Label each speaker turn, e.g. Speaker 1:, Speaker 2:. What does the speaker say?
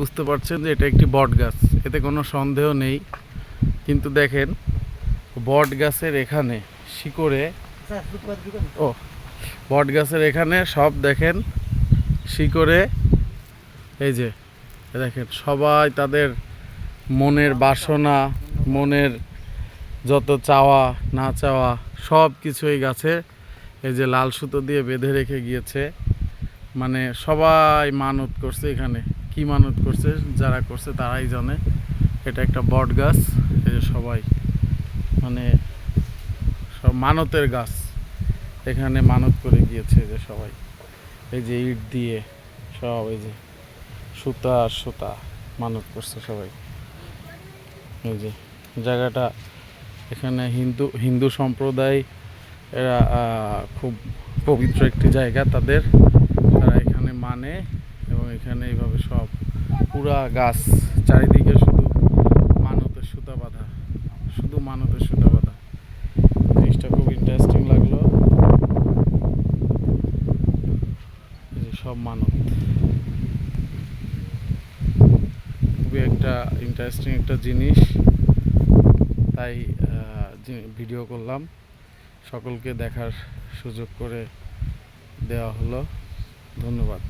Speaker 1: বুঝতে পারছেন যে এটা একটি বট গাছ, এতে কোনো সন্দেহ নেই। কিন্তু দেখেন বট গাছের এখানে শিকড়ে, ও বট গাছের এখানে সব দেখেন শিকড়ে, এই যে দেখেন সবাই তাদের মনের বাসনা, মনের যত চাওয়া না চাওয়া সব কিছু এই গাছে এই যে লাল সুতো দিয়ে বেঁধে রেখে গিয়েছে। মানে সবাই মানত করছে, এখানে কি মানত করছে যারা করছে তারাই জানে। এটা একটা বট গাছ, এই যে সবাই মানে সব মানতের গাছ, এখানে মানত করে গিয়েছে যে সবাই। এই যে ইট দিয়ে সব এই যে সুতা আর সুতা মানত করছে সবাই। এই যে জায়গাটা, এখানে হিন্দু সম্প্রদায়, এরা খুব পবিত্র একটি জায়গা তাদের, তারা এখানে মানে। এবং এখানে এইভাবে সব পুরা গাছ চারিদিকে শুধু মানতের সুতা বাঁধা, শুধু মানতের সুতা বাঁধা। জিনিসটা খুব ইন্টারেস্টিং লাগলো। এই যে সব মানত, খুবই একটা ইন্টারেস্টিং একটা জিনিস, তাই ভিডিও করলাম, সকলকে দেখার সুযোগ করে দেওয়া হলো। ধন্যবাদ।